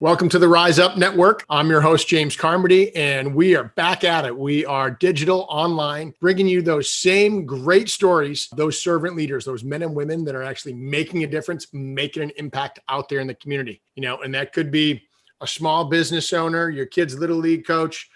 Welcome to the Rise Up Network. I'm your host, James Carmody, and we are back at it. We are digital, online, bringing you those same great stories, those servant leaders, those men and women that are actually making a difference, making an impact out there in the community. And that could be a small business owner, your kid's little league coach,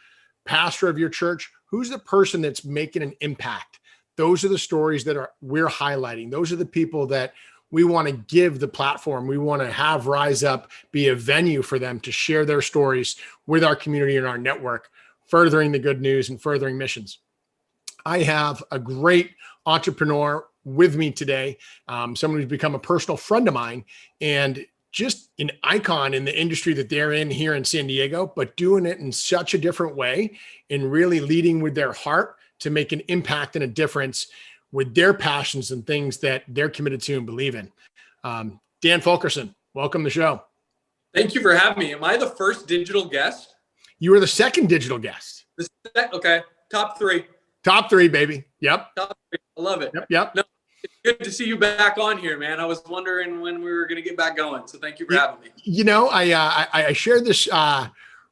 pastor of your church. Who's the person that's making an impact? Those are the stories that we're highlighting. Those are the people that we want to give the platform. We want to have Rise Up be a venue for them to share their stories with our community and our network, furthering the good news and furthering missions. I have a great entrepreneur with me today, someone who's become a personal friend of mine and just an icon in the industry that they're in here in San Diego, but doing it in such a different way and really leading with their heart to make an impact and a difference with their passions and things that they're committed to and believe in. Dan Fulkerson, welcome to the show. Thank you for having me. Am I the first digital guest? You were the second digital guest. Okay. Top three. Top three, baby. Yep. Top three. I love it. Yep. No, it's good to see you back on here, man. I was wondering when we were going to get back going. So thank you for having me. I shared this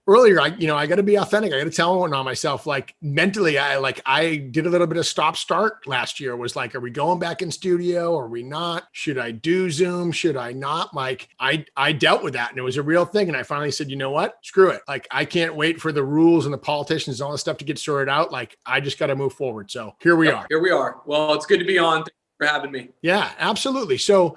earlier. I got to be authentic. I got to tell on myself, like mentally, I did a little bit of stop start last year. Was like, are we going back in studio? Are we not? Should I do Zoom? Should I not? Like I dealt with that and it was a real thing. And I finally said, you know what? Screw it. Like I can't wait for the rules and the politicians and all this stuff to get sorted out. Like I just got to move forward. So here we are. Here we are. Well, it's good to be on. Thank you for having me. Yeah, absolutely. So,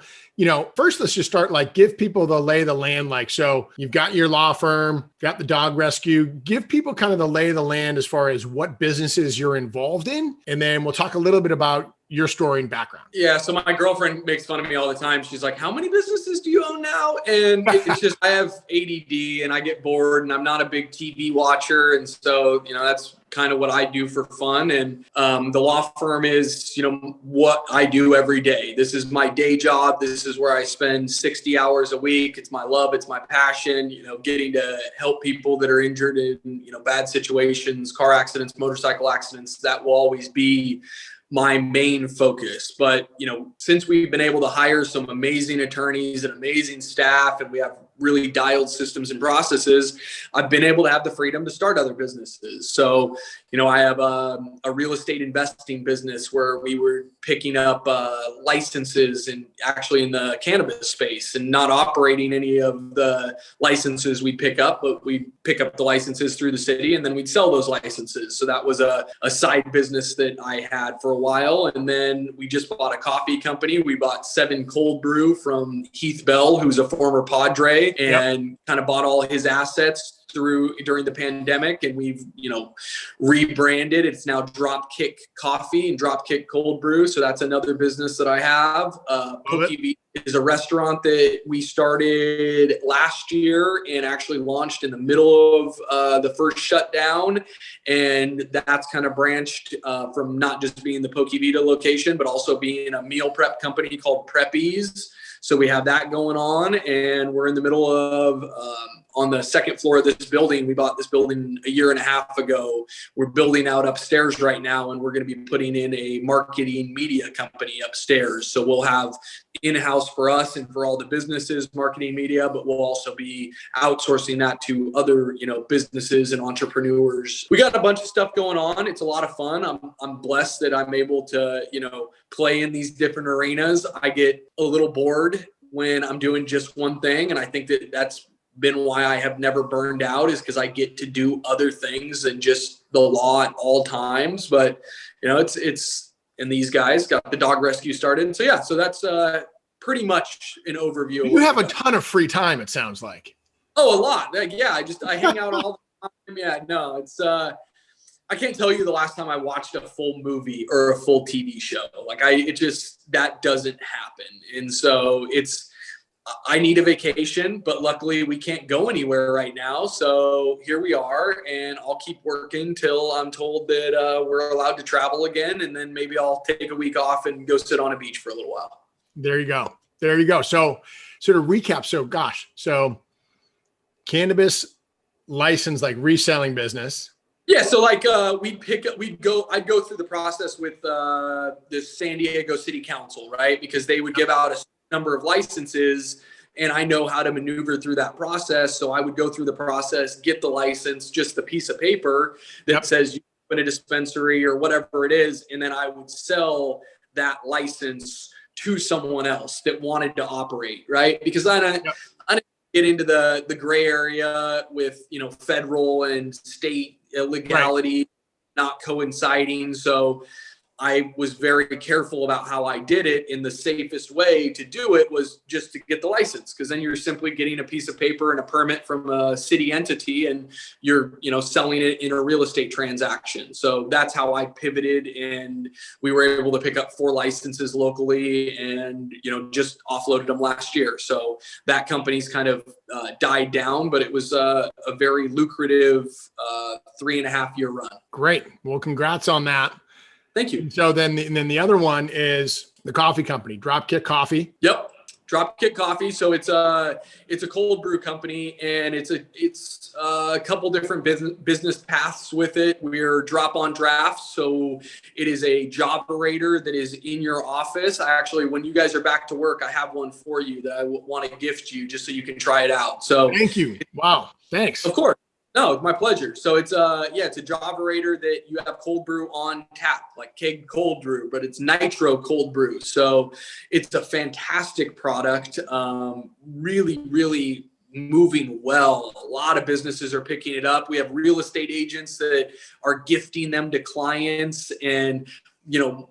first let's just start, give people the lay of the land. So you've got your law firm, got the dog rescue, give people kind of the lay of the land as far as what businesses you're involved in. And then we'll talk a little bit about your story and background. Yeah. So my girlfriend makes fun of me all the time. She's like, how many businesses do you own now? And it's just, I have ADD and I get bored and I'm not a big TV watcher. And so, that's kind of what I do for fun. And the law firm is, what I do every day. This is my day job. This is where I spend 60 hours a week. It's my love. It's my passion, getting to help people that are injured in, bad situations, car accidents, motorcycle accidents. That will always be my main focus. But, since we've been able to hire some amazing attorneys and amazing staff, and we have really dialed systems and processes, I've been able to have the freedom to start other businesses. So, I have a real estate investing business where we were picking up licenses and actually in the cannabis space and not operating any of the licenses we pick up, but we pick up the licenses through the city and then we'd sell those licenses. So that was a side business that I had for a while. And then we just bought a coffee company. We bought 7 Cold Brew from Heath Bell, who's a former Padre, and kind of bought all his assets during the pandemic, and we've rebranded. It's now Dropkick Coffee and Dropkick Cold Brew. So that's another business that I have. Pokey is a restaurant that we started last year and actually launched in the middle of the first shutdown, and that's kind of branched from not just being the Poke Vita location, but also being a meal prep company called Preppies. So we have that going on, and we're in the middle of on the second floor of this building. We bought this building a year and a half ago. We're building out upstairs right now, and we're going to be putting in a marketing media company upstairs. So we'll have in-house for us and for all the businesses, marketing media, but we'll also be outsourcing that to other, businesses and entrepreneurs. We got a bunch of stuff going on. It's a lot of fun. I'm blessed that I'm able to, play in these different arenas. I get a little bored when I'm doing just one thing. And I think that that's been why I have never burned out, is because I get to do other things than just the law at all times. But, it's, and these guys got the dog rescue started. So so that's pretty much an overview. You have a ton of free time, it sounds like. Oh, a lot. I hang out all the time. Yeah, no, it's, I can't tell you the last time I watched a full movie or a full TV show. That doesn't happen. And so I need a vacation, but luckily we can't go anywhere right now. So here we are, and I'll keep working till I'm told that we're allowed to travel again. And then maybe I'll take a week off and go sit on a beach for a little while. There you go. So sort of recap. So cannabis license, like reselling business. Yeah. So I'd go through the process with the San Diego City Council, right? Because they would give out a number of licenses and I know how to maneuver through that process. So I would go through the process, get the license, just the piece of paper that says you open a dispensary or whatever it is. And then I would sell that license to someone else that wanted to operate, right? Because I didn't get into the gray area with, federal and state legality not coinciding. So I was very careful about how I did it, and the safest way to do it was just to get the license, because then you're simply getting a piece of paper and a permit from a city entity, and you're selling it in a real estate transaction. So that's how I pivoted, and we were able to pick up 4 licenses locally, and just offloaded them last year. So that company's kind of died down, but it was a very lucrative 3.5-year run. Great. Well, congrats on that. Thank you. So then the other one is the coffee company, Dropkick Coffee. Yep. Dropkick Coffee. So it's a cold brew company, and it's a couple different business paths with it. We're drop on drafts. So it is a Joberator that is in your office. When you guys are back to work, I have one for you that I want to gift you just so you can try it out. So thank you. Wow. Thanks. Of course. No, my pleasure. So it's a Joberator that you have cold brew on tap, like keg cold brew, but it's nitro cold brew. So it's a fantastic product. Really, really moving well. A lot of businesses are picking it up. We have real estate agents that are gifting them to clients, and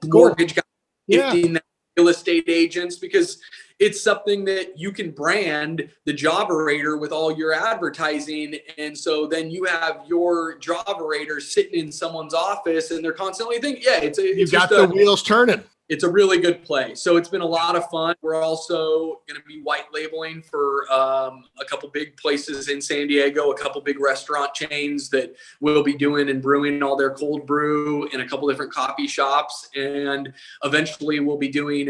mortgage guys gifting them to real estate agents, because it's something that you can brand the Joberator with all your advertising. And so then you have your Joberator sitting in someone's office, and they're constantly thinking, you've got the wheels turning. It's a really good play. So it's been a lot of fun. We're also going to be white labeling for a couple big places in San Diego, a couple big restaurant chains that will be doing and brewing all their cold brew in a couple different coffee shops. And eventually we'll be doing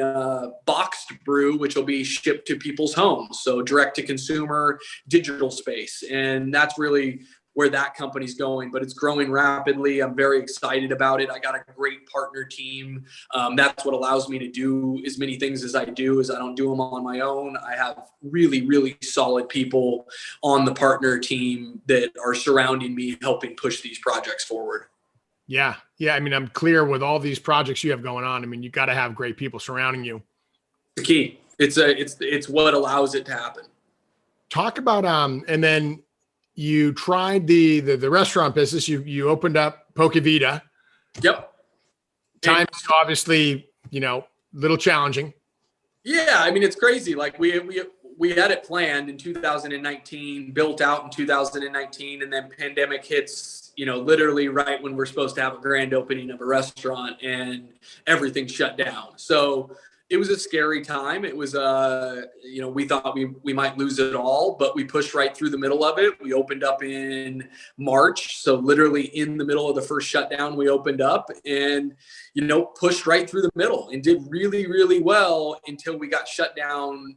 boxed brew, which will be shipped to people's homes. So direct to consumer digital space. And that's really where that company's going, but it's growing rapidly. I'm very excited about it. I got a great partner team. That's what allows me to do as many things as I do, is I don't do them on my own. I have really, really solid people on the partner team that are surrounding me, helping push these projects forward. Yeah. Yeah. I mean, I'm clear with all these projects you have going on. I mean, you got to have great people surrounding you. The key. It's what allows it to happen. Talk about, and then you tried the restaurant business. You opened up Poke Vita. Yep. Time is obviously, little challenging. Yeah. I mean, it's crazy. Like we had it planned in 2019, built out in 2019, and then pandemic hits, literally right when we're supposed to have a grand opening of a restaurant, and everything shut down. So it was a scary time. It was, we thought we might lose it all, but we pushed right through the middle of it. We opened up in March. So literally in the middle of the first shutdown, we opened up and, pushed right through the middle and did really, really well until we got shut down.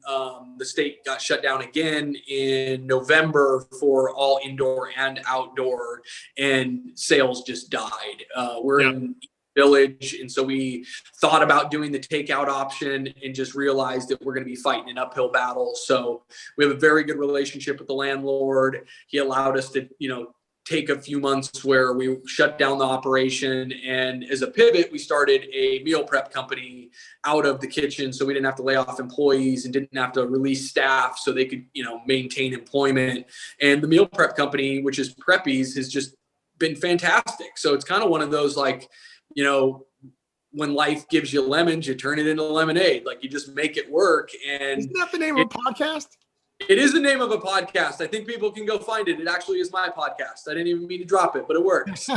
The state got shut down again in November for all indoor and outdoor, and sales just died. We're in Village. And so we thought about doing the takeout option and just realized that we're going to be fighting an uphill battle. So we have a very good relationship with the landlord. He allowed us to, take a few months where we shut down the operation. And as a pivot, we started a meal prep company out of the kitchen. So we didn't have to lay off employees and didn't have to release staff so they could, maintain employment. And the meal prep company, which is Preppies, has just been fantastic. So it's kind of one of those, like, when life gives you lemons, you turn it into lemonade. Like, you just make it work. And isn't that the name of a podcast? It is the name of a podcast. I think people can go find it. It actually is my podcast. I didn't even mean to drop it, but it works. So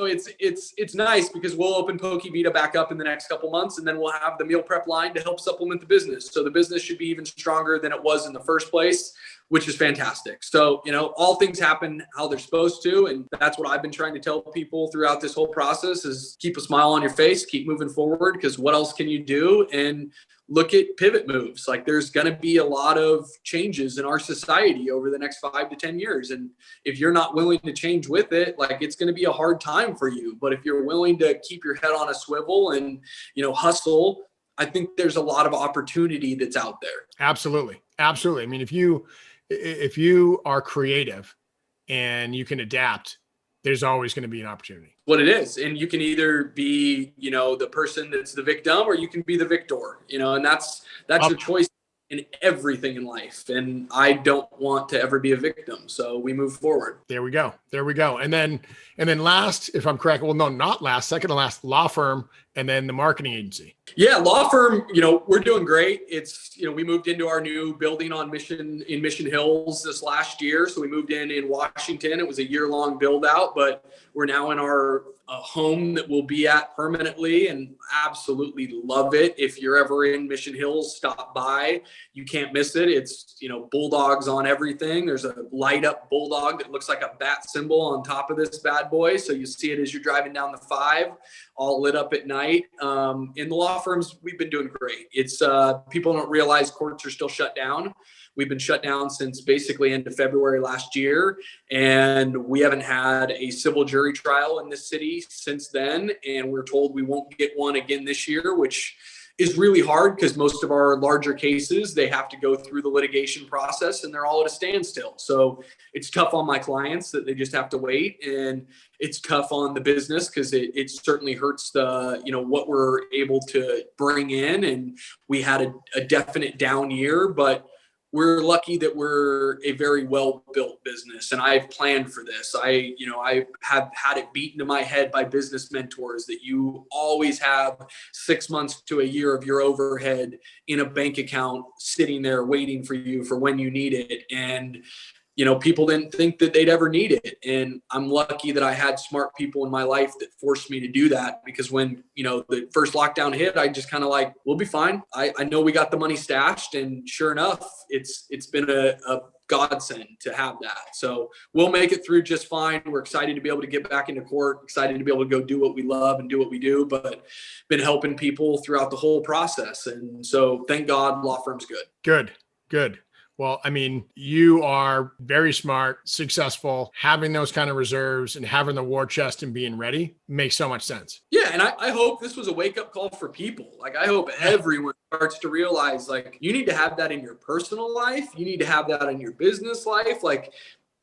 it's nice because we'll open Poke Vita back up in the next couple months, and then we'll have the meal prep line to help supplement the business. So the business should be even stronger than it was in the first place, which is fantastic. So, all things happen how they're supposed to. And that's what I've been trying to tell people throughout this whole process is keep a smile on your face, keep moving forward, because what else can you do? And look at pivot moves. Like, there's going to be a lot of changes in our society over the next 5 to 10 years. And if you're not willing to change with it, like, it's going to be a hard time for you. But if you're willing to keep your head on a swivel and, hustle, I think there's a lot of opportunity that's out there. Absolutely. Absolutely. I mean, if you are creative and you can adapt, there's always going to be an opportunity. What it is. And you can either be, the person that's the victim, or you can be the victor, and that's your choice in everything in life. And I don't want to ever be a victim. So we move forward. There we go. And then last, if I'm correct, well, no, not last, second to last, law firm, and then the marketing agency. Yeah, law firm, we're doing great. It's, we moved into our new building in Mission Hills this last year. So we moved in Washington. It was a year-long build out, but we're now in our home that we'll be at permanently, and absolutely love it. If you're ever in Mission Hills, stop by. You can't miss it. It's, bulldogs on everything. There's a light up bulldog that looks like a bat symbol on top of this bad boy. So you see it as you're driving down the 5, all lit up at night. In the law firms, we've been doing great. It's people don't realize courts are still shut down. We've been shut down since basically end of February last year, and we haven't had a civil jury trial in this city since then. And we're told we won't get one again this year, which is really hard because most of our larger cases, they have to go through the litigation process and they're all at a standstill. So it's tough on my clients that they just have to wait, and it's tough on the business because it certainly hurts the, what we're able to bring in. And we had a definite down year, but we're lucky that we're a very well-built business, and I've planned for this. I have had it beaten to my head by business mentors that you always have 6 months to a year of your overhead in a bank account sitting there waiting for you for when you need it. And people didn't think that they'd ever need it. And I'm lucky that I had smart people in my life that forced me to do that, because when, the first lockdown hit, I just kind of like, we'll be fine. I know we got the money stashed, and sure enough, it's been a godsend to have that. So we'll make it through just fine. We're excited to be able to get back into court, excited to be able to go do what we love and do what we do, but been helping people throughout the whole process. And so thank God law firm's good. Good. Well, I mean, you are very smart, successful. Having those kind of reserves and having the war chest and being ready makes so much sense. Yeah. And I hope this was a wake-up call for people. Like, I hope everyone starts to realize, like, you need to have that in your personal life. You need to have that in your business life. Like,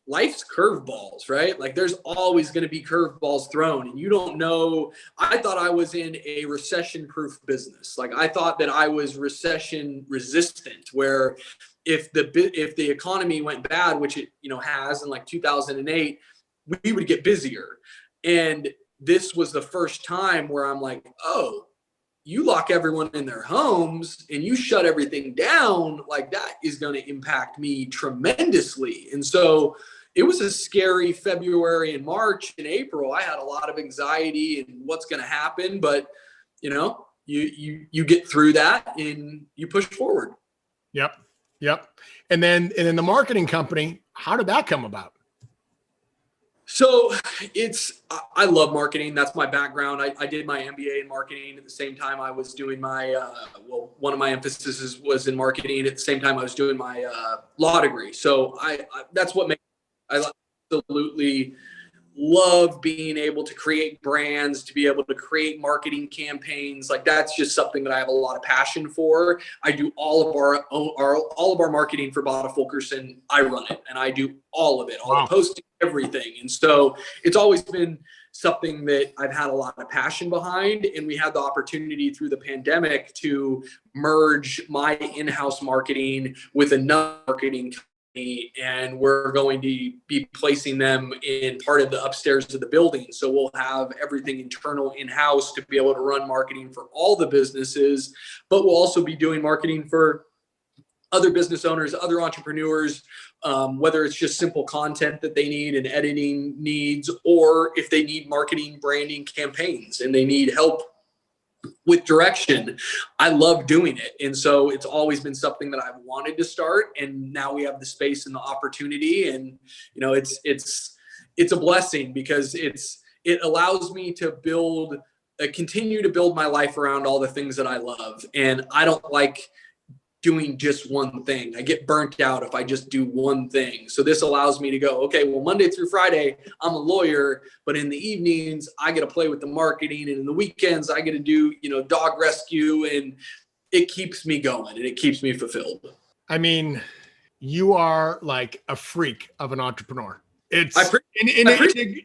life's curveballs, right? Like, there's always going to be curveballs thrown, and you don't know. I thought I was in a recession-proof business. Like, I thought that I was recession resistant, where if the economy went bad, which it has in like 2008, we would get busier. And this was the first time where I'm like, oh, you lock everyone in their homes and you shut everything down, like that is going to impact me tremendously. And so it was a scary February and March and April. I had a lot of anxiety and what's going to happen, but you get through that and you push forward. Yep. And then the marketing company, how did that come about? So I love marketing. That's my background. I did my MBA in marketing at the same time I was doing my, one of my emphases was in marketing at the same time I was doing my law degree. So that's what makes I absolutely love being able to create brands, to be able to create marketing campaigns. Like, that's just something that I have a lot of passion for. I do all of our marketing for Batta Fulkerson. I run it, and I do all of it, all the posting, everything. And so it's always been something that I've had a lot of passion behind. And we had the opportunity through the pandemic to merge my in-house marketing with another marketing company, and we're going to be placing them in part of the upstairs of the building. So we'll have everything internal in-house to be able to run marketing for all the businesses, but we'll also be doing marketing for other business owners, other entrepreneurs, whether it's just simple content that they need and editing needs, or if they need marketing, branding campaigns and they need help with direction. I love doing it. And so it's always been something that I've wanted to start. And now we have the space and the opportunity. And, it's a blessing because it allows me to continue to build my life around all the things that I love. And I don't like doing just one thing. I get burnt out if I just do one thing. So this allows me to go, okay, well, Monday through Friday, I'm a lawyer, but in the evenings, I get to play with the marketing. And in the weekends, I get to do, dog rescue, and it keeps me going and it keeps me fulfilled. I mean, you are like a freak of an entrepreneur. It's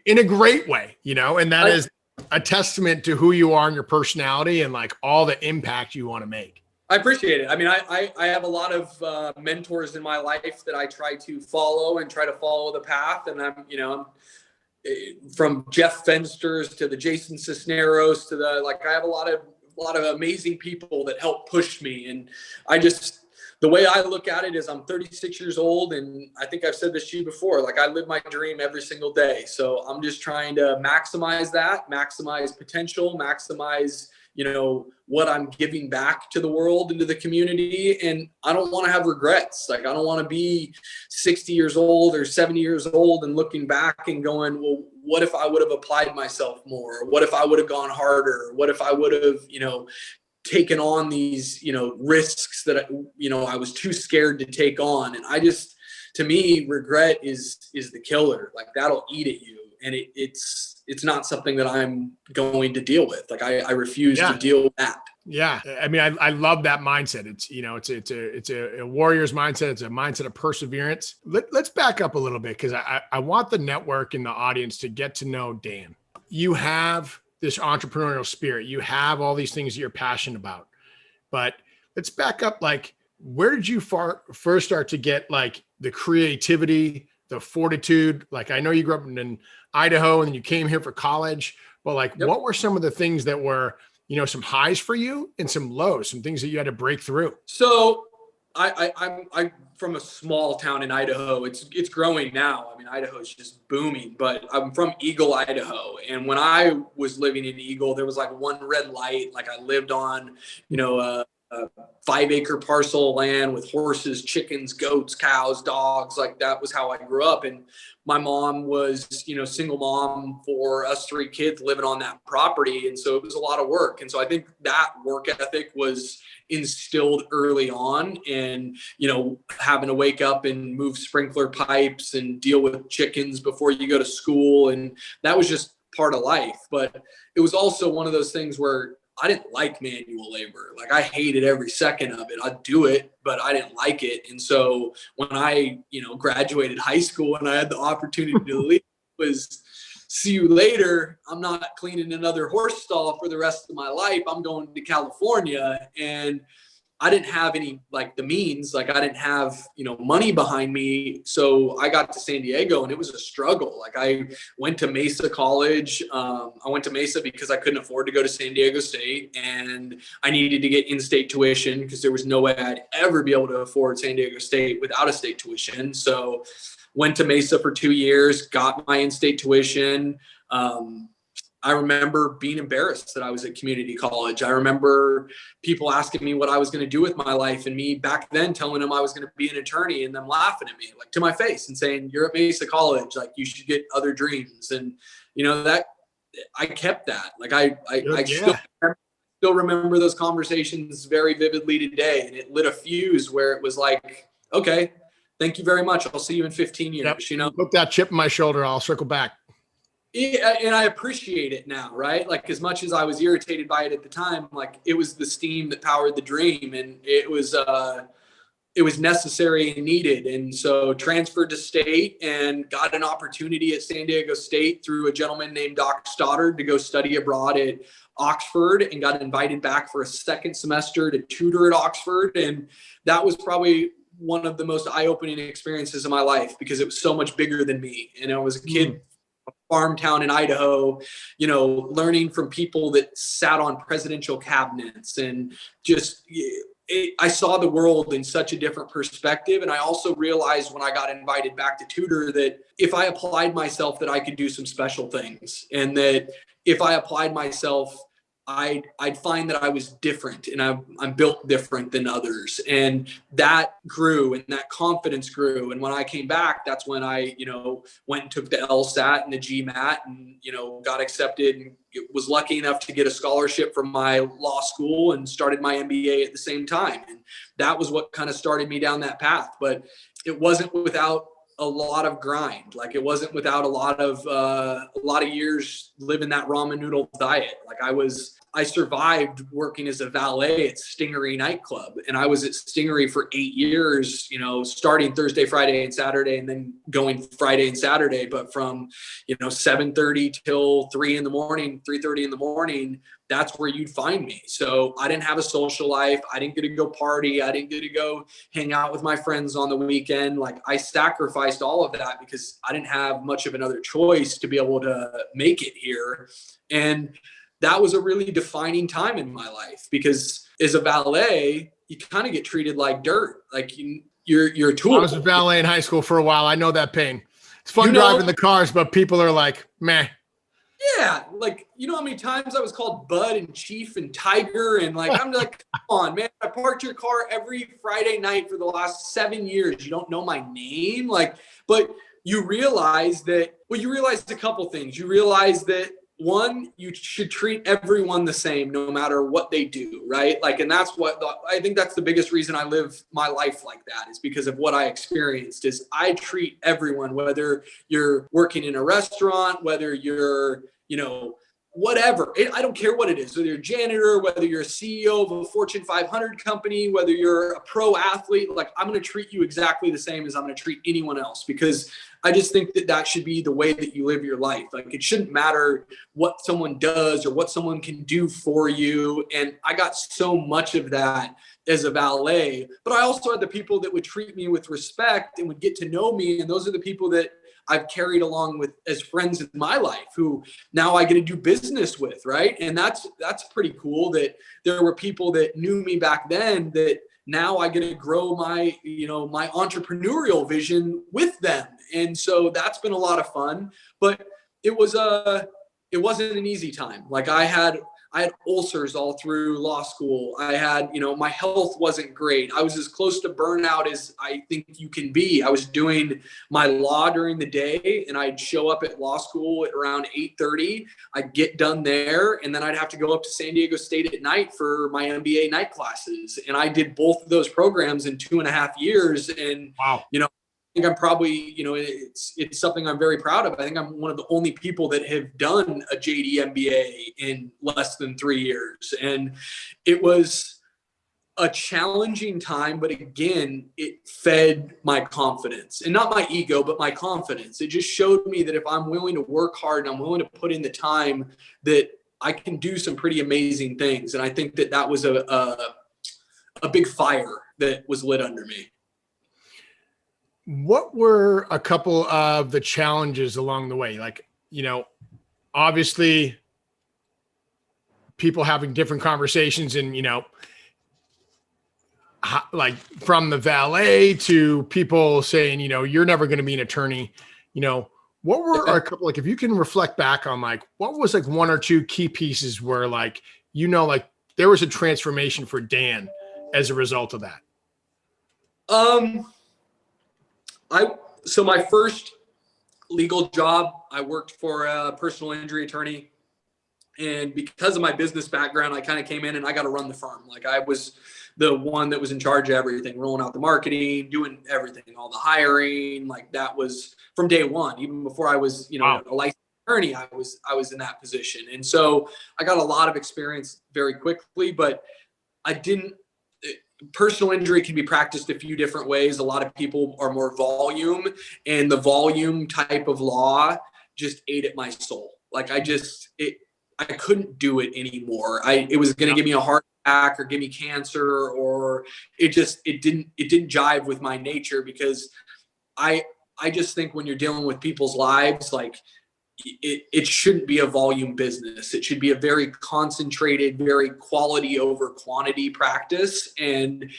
in a great way, and that is a testament to who you are and your personality and like all the impact you want to make. I appreciate it. I mean, I have a lot of mentors in my life that I try to follow and try to follow the path. And I'm from Jeff Fensters to the Jason Cisneros to I have a lot of amazing people that help push me. And the way I look at it is I'm 36 years old, and I think I've said this to you before, I live my dream every single day. So I'm just trying to maximize potential, maximize what I'm giving back to the world and to the community. And I don't want to have regrets. I don't want to be 60 years old or 70 years old and looking back and going, well, what if I would have applied myself more? What if I would have gone harder? What if I would have, taken on these, risks that, I was too scared to take on. And to me, regret is the killer. That'll eat at you. And it's not something that I'm going to deal with. I refuse to deal with that. Yeah. I mean, I love that mindset. It's a warrior's mindset. It's a mindset of perseverance. Let's back up a little bit, because I want the network and the audience to get to know Dan. You have this entrepreneurial spirit. You have all these things that you're passionate about, but let's back up. Where did you first start to get the creativity, the fortitude? I know you grew up in Idaho and then you came here for college, but What were some of the things that were, some highs for you and some lows, some things that you had to break through? So I'm from a small town in Idaho. It's growing now. I mean, Idaho is just booming, but I'm from Eagle, Idaho. And when I was living in Eagle, there was one red light. I lived on, a 5-acre parcel of land with horses, chickens, goats, cows, dogs. That was how I grew up. And my mom was, single mom for us 3 kids living on that property. And so it was a lot of work. And so I think that work ethic was instilled early on, and, having to wake up and move sprinkler pipes and deal with chickens before you go to school. And that was just part of life. But it was also one of those things where I didn't like manual labor. I hated every second of it. I'd do it, but I didn't like it. And so when I, graduated high school and I had the opportunity to leave, was see you later. I'm not cleaning another horse stall for the rest of my life. I'm going to California. And I didn't have any the means, I didn't have, money behind me. So I got to San Diego and it was a struggle. I went to Mesa College. I went to Mesa because I couldn't afford to go to San Diego State, and I needed to get in-state tuition because there was no way I'd ever be able to afford San Diego State without a state tuition. So went to Mesa for 2 years, got my in-state tuition. I remember being embarrassed that I was at community college. I remember people asking me what I was going to do with my life, and me back then telling them I was going to be an attorney, and them laughing at me to my face and saying, "You're at Mesa College, you should get other dreams." And that I kept that. Still remember those conversations very vividly today, and it lit a fuse where it was okay, thank you very much. I'll see you in 15 years. Yep. Put that chip in my shoulder. I'll circle back. Yeah, and I appreciate it now, right? As much as I was irritated by it at the time, it was the steam that powered the dream, and it was necessary and needed. And so transferred to state and got an opportunity at San Diego State through a gentleman named Doc Stoddard to go study abroad at Oxford, and got invited back for a second semester to tutor at Oxford. And that was probably one of the most eye-opening experiences of my life, because it was so much bigger than me. And I was a kid, farm town in Idaho, learning from people that sat on presidential cabinets, and I saw the world in such a different perspective. And I also realized when I got invited back to tutor that if I applied myself, that I could do some special things, and that if I applied myself, I'd find that I was different, and I'm built different than others. And that grew, and that confidence grew. And when I came back, that's when I, went and took the LSAT and the GMAT, and, got accepted and was lucky enough to get a scholarship from my law school and started my MBA at the same time. And that was what kind of started me down that path. But it wasn't without a lot of grind. Like, it wasn't without a lot of years living that ramen noodle diet. Like, I survived working as a valet at Stingery nightclub, and I was at Stingery for 8 years, starting Thursday, Friday, and Saturday, and then going Friday and Saturday. But from, 7:30 till 3:30 in the morning, that's where you'd find me. So I didn't have a social life. I didn't get to go party. I didn't get to go hang out with my friends on the weekend. Like, I sacrificed all of that because I didn't have much of another choice to be able to make it here. And that was a really defining time in my life, because as a valet, you kind of get treated like dirt. Like, you're a tool. I was a valet in high school for a while. I know that pain. It's fun driving the cars, but people are like, meh. Yeah, like, how many times I was called Bud and Chief and Tiger, and like, I'm like, come on, man, I parked your car every Friday night for the last 7 years. You don't know my name? Like, but you realize a couple things. You realize that, one, you should treat everyone the same no matter what they do, right? Like, and that's I think that's the biggest reason I live my life like that, is because of what I experienced. Is I treat everyone, whether you're working in a restaurant, whether you're, whatever. I don't care what it is, whether you're a janitor, whether you're a CEO of a Fortune 500 company, whether you're a pro athlete. Like, I'm going to treat you exactly the same as I'm going to treat anyone else, because I just think that should be the way that you live your life. Like, it shouldn't matter what someone does or what someone can do for you. And I got so much of that as a valet, but I also had the people that would treat me with respect and would get to know me. And those are the people that I've carried along with as friends in my life, who now I get to do business with. Right. And that's pretty cool that there were people that knew me back then that now I get to grow my, my entrepreneurial vision with them. And so that's been a lot of fun, but it wasn't an easy time. Like, I had ulcers all through law school. I had, my health wasn't great. I was as close to burnout as I think you can be. I was doing my law during the day, and I'd show up at law school at around 8:30. I'd get done there, and then I'd have to go up to San Diego State at night for my MBA night classes. And I did both of those programs in 2.5 years. And, wow. I think I'm probably, it's something I'm very proud of. I think I'm one of the only people that have done a JD MBA in less than 3 years. And it was a challenging time, but again, it fed my confidence, and not my ego, but my confidence. It just showed me that if I'm willing to work hard and I'm willing to put in the time, that I can do some pretty amazing things. And I think that was a big fire that was lit under me. What were a couple of the challenges along the way? Like, obviously people having different conversations, and, like, from the valet to people saying, you're never going to be an attorney. What were a couple, like, if you can reflect back on, like, what was like one or two key pieces where, like, like there was a transformation for Dan as a result of that? So my first legal job, I worked for a personal injury attorney. And because of my business background, I kind of came in and I got to run the firm. Like, I was the one that was in charge of everything, rolling out the marketing, doing everything, all the hiring. Like, that was from day one. Even before I was, Wow. a licensed attorney, I was in that position. And so I got a lot of experience very quickly, but personal injury can be practiced a few different ways. A lot of people are more volume, and the volume type of law just ate at my soul. Like, I couldn't do it anymore. It was going to give me a heart attack or give me cancer, or it didn't jive with my nature, because I just think when you're dealing with people's lives, like, it shouldn't be a volume business. It should be a very concentrated, very quality over quantity practice. And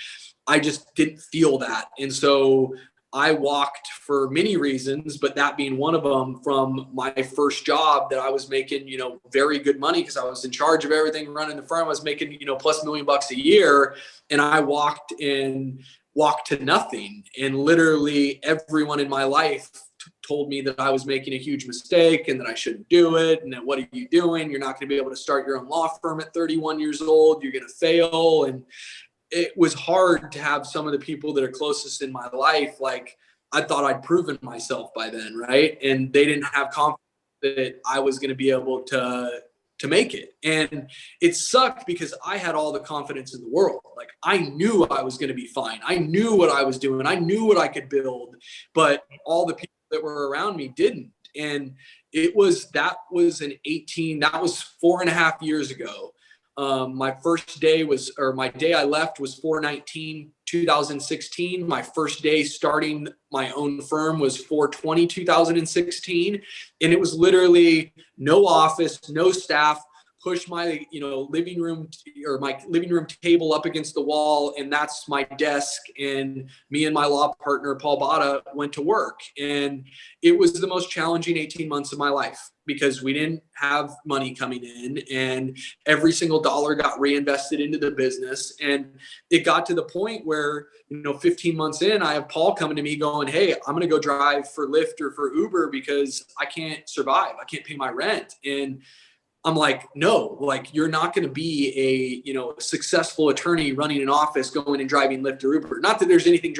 I just didn't feel that. And so I walked for many reasons, but that being one of them, from my first job that I was making, very good money because I was in charge of everything running the firm. I was making, plus $1 million a year. And I walked to nothing. And literally everyone in my life told me that I was making a huge mistake and that I shouldn't do it. And that, what are you doing? You're not going to be able to start your own law firm at 31 years old. You're going to fail. And it was hard to have some of the people that are closest in my life. Like, I thought I'd proven myself by then. Right. And they didn't have confidence that I was going to be able to make it. And it sucked because I had all the confidence in the world. Like, I knew I was going to be fine. I knew what I was doing. I knew what I could build, but all the people that were around me didn't. And that was 4.5 years ago. My day I left was 4/19/2016. My first day starting my own firm was 4/20/2016. And it was literally no office, no staff, push my, living room table up against the wall. And that's my desk. And me and my law partner, Paul Batta, went to work. And it was the most challenging 18 months of my life because we didn't have money coming in, and every single dollar got reinvested into the business. And it got to the point where, 15 months in, I have Paul coming to me going, "Hey, I'm going to go drive for Lyft or for Uber because I can't survive. I can't pay my rent." And I'm like, "No, like, you're not going to be a, successful attorney running an office, going and driving Lyft or Uber." Not that there's anything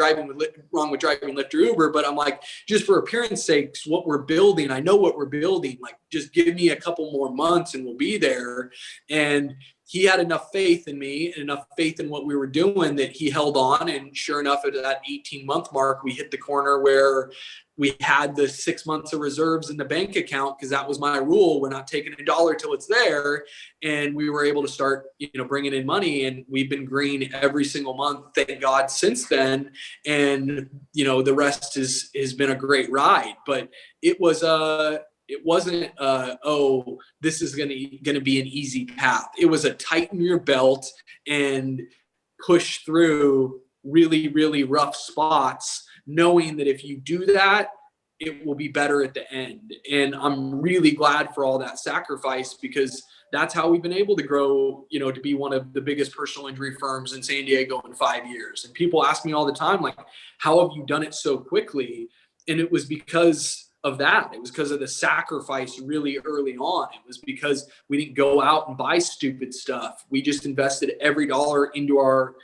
wrong with driving Lyft or Uber, but I'm like, just for appearance sakes, what we're building, I know what we're building. Like, just give me a couple more months and we'll be there. And he had enough faith in me and enough faith in what we were doing that he held on. And sure enough, at that 18-month mark, we hit the corner where we had the 6 months of reserves in the bank account, because that was my rule. We're not taking a dollar till it's there. And we were able to start, bringing in money, and we've been green every single month, thank God, since then. And, the rest has been a great ride. But it wasn't, this is going to be an easy path. It was a tighten your belt and push through really, really rough spots, knowing that if you do that, it will be better at the end. And I'm really glad for all that sacrifice, because that's how we've been able to grow, to be one of the biggest personal injury firms in San Diego in 5 years. And people ask me all the time, like, how have you done it so quickly? And it was because of that. It was because of the sacrifice really early on. It was because we didn't go out and buy stupid stuff. We just invested every dollar into our,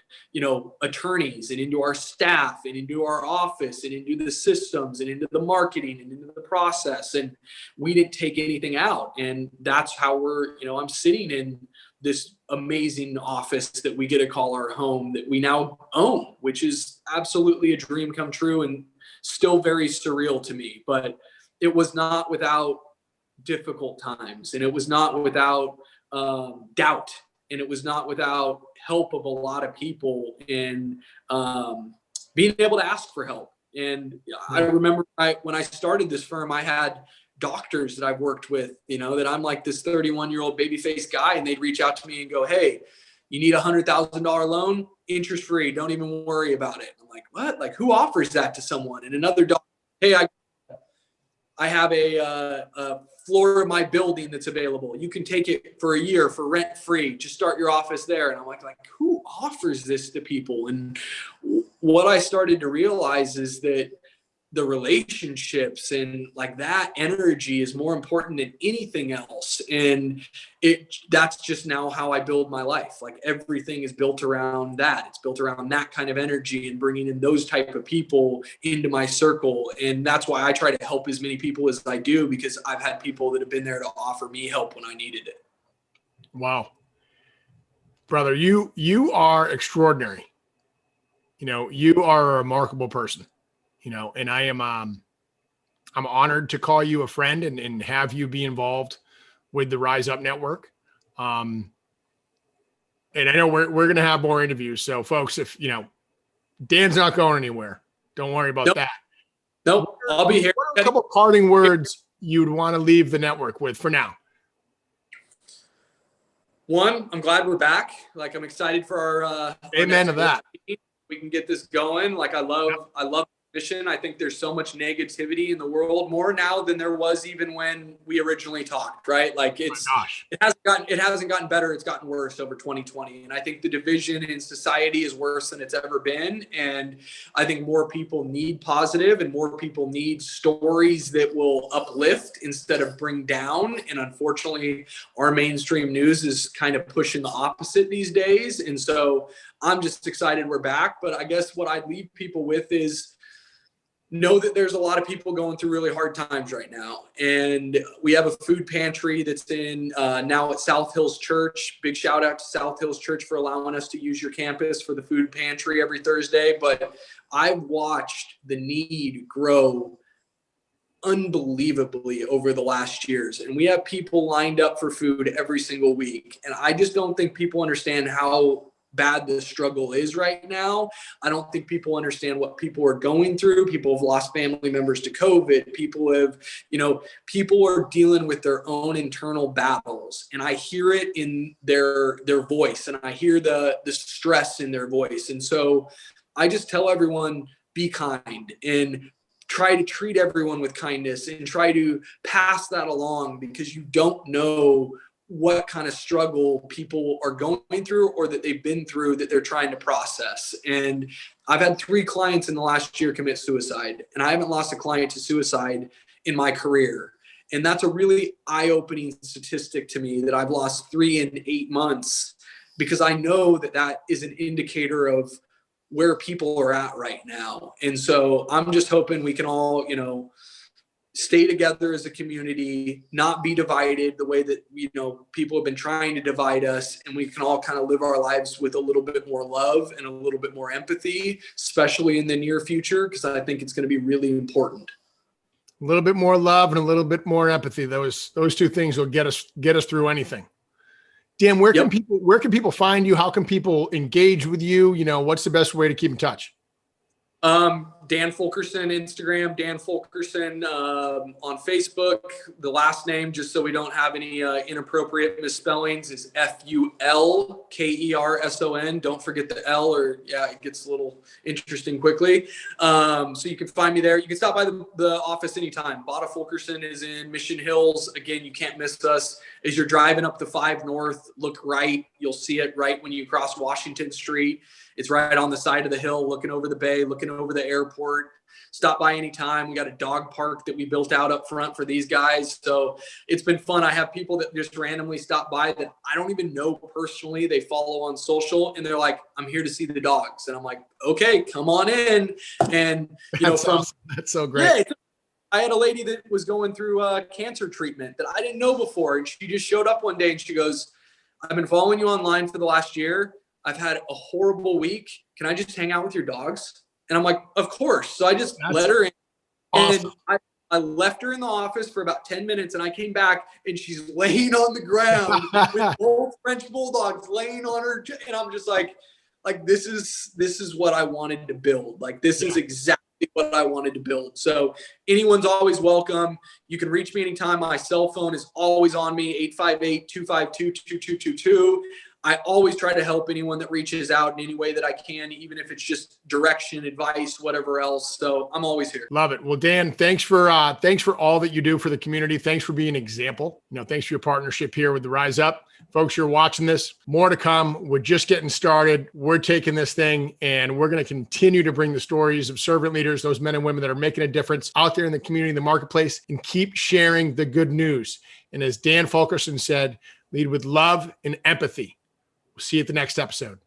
attorneys, and into our staff, and into our office, and into the systems, and into the marketing, and into the process. And we didn't take anything out. And that's how I'm sitting in this amazing office that we get to call our home, that we now own, which is absolutely a dream come true and still very surreal to me. But it was not without difficult times, and it was not without doubt, and it was not without help of a lot of people, and being able to ask for help. And I remember when I started this firm, I had doctors that I've worked with, that I'm like this 31-year-old baby-faced guy, and they'd reach out to me and go, "Hey, you need $100,000 loan, interest free. Don't even worry about it." I'm like, "What? Like, who offers that to someone?" And another doctor, "Hey, I have a floor of my building that's available. You can take it for a year for rent free. Just start your office there." And I'm like, who offers this to people? And what I started to realize is that the relationships and like that energy is more important than anything else. And that's just now how I build my life. Like, everything is built around that. It's built around that kind of energy and bringing in those type of people into my circle. And that's why I try to help as many people as I do, because I've had people that have been there to offer me help when I needed it. Wow. Brother, you are extraordinary. You are a remarkable person. And I am, I'm honored to call you a friend and have you be involved with the Rise Up Network. And I know we're going to have more interviews. So folks, if, Dan's not going anywhere, don't worry about that. Nope. I'll be here. What are a couple parting words you'd want to leave the network with for now? One, I'm glad we're back. Like, I'm excited for our amen to that. We can get this going. Like, I love mission. I think there's so much negativity in the world, more now than there was even when we originally talked, right? Like it hasn't gotten better. It's gotten worse over 2020. And I think the division in society is worse than it's ever been. And I think more people need positive and more people need stories that will uplift instead of bring down. And unfortunately, our mainstream news is kind of pushing the opposite these days. And so I'm just excited we're back. But I guess what I'd leave people with is know that there's a lot of people going through really hard times right now. And we have a food pantry that's in now at South Hills Church. Big shout out to South Hills Church for allowing us to use your campus for the food pantry every Thursday. But I've watched the need grow unbelievably over the last years. And we have people lined up for food every single week. And I just don't think people understand how bad the struggle is right now. I don't think people understand what people are going through. People have lost family members to COVID. People are dealing with their own internal battles. And I hear it in their voice, and I hear the stress in their voice. And so I just tell everyone, be kind and try to treat everyone with kindness and try to pass that along, because you don't know what kind of struggle people are going through or that they've been through that they're trying to process. And I've had 3 clients in the last year commit suicide, and I haven't lost a client to suicide in my career. And that's a really eye-opening statistic to me, that I've lost 3 in 8 months, because I know that that is an indicator of where people are at right now. And so I'm just hoping we can all, stay together as a community, not be divided the way that, people have been trying to divide us, and we can all kind of live our lives with a little bit more love and a little bit more empathy, especially in the near future, because I think it's going to be really important. A little bit more love and a little bit more empathy. Those 2 things will get us through anything. Dan, where can people find you? How can people engage with you? What's the best way to keep in touch? Dan Fulkerson, Instagram, Dan Fulkerson, on Facebook. The last name, just so we don't have any inappropriate misspellings, is Fulkerson. Don't forget the L, or it gets a little interesting quickly. So you can find me there. You can stop by the office anytime. Batta Fulkerson is in Mission Hills. Again, you can't miss us. As you're driving up the 5 North, look right. You'll see it right when you cross Washington Street. It's right on the side of the hill, looking over the bay, looking over the airport. Stop by anytime. We got a dog park that we built out up front for these guys. So it's been fun. I have people that just randomly stop by that I don't even know personally. They follow on social, and they're like, I'm here to see the dogs. And I'm like, okay, come on in. And, that's so great. Yeah, I had a lady that was going through cancer treatment that I didn't know before. And she just showed up one day and she goes, I've been following you online for the last year. I've had a horrible week. Can I just hang out with your dogs? And I'm like, of course. So I just let her in. Awesome. And I left her in the office for about 10 minutes, and I came back and she's laying on the ground with old French bulldogs laying on her. And I'm just like this is what I wanted to build. Like, this is exactly what I wanted to build. So anyone's always welcome. You can reach me anytime. My cell phone is always on me, 858-252-2222. I always try to help anyone that reaches out in any way that I can, even if it's just direction, advice, whatever else. So I'm always here. Love it. Well, Dan, thanks for all that you do for the community. Thanks for being an example. Thanks for your partnership here with the Rise Up. Folks, you're watching this. More to come. We're just getting started. We're taking this thing, and we're going to continue to bring the stories of servant leaders, those men and women that are making a difference out there in the community, in the marketplace, and keep sharing the good news. And as Dan Fulkerson said, lead with love and empathy. We'll see you at the next episode.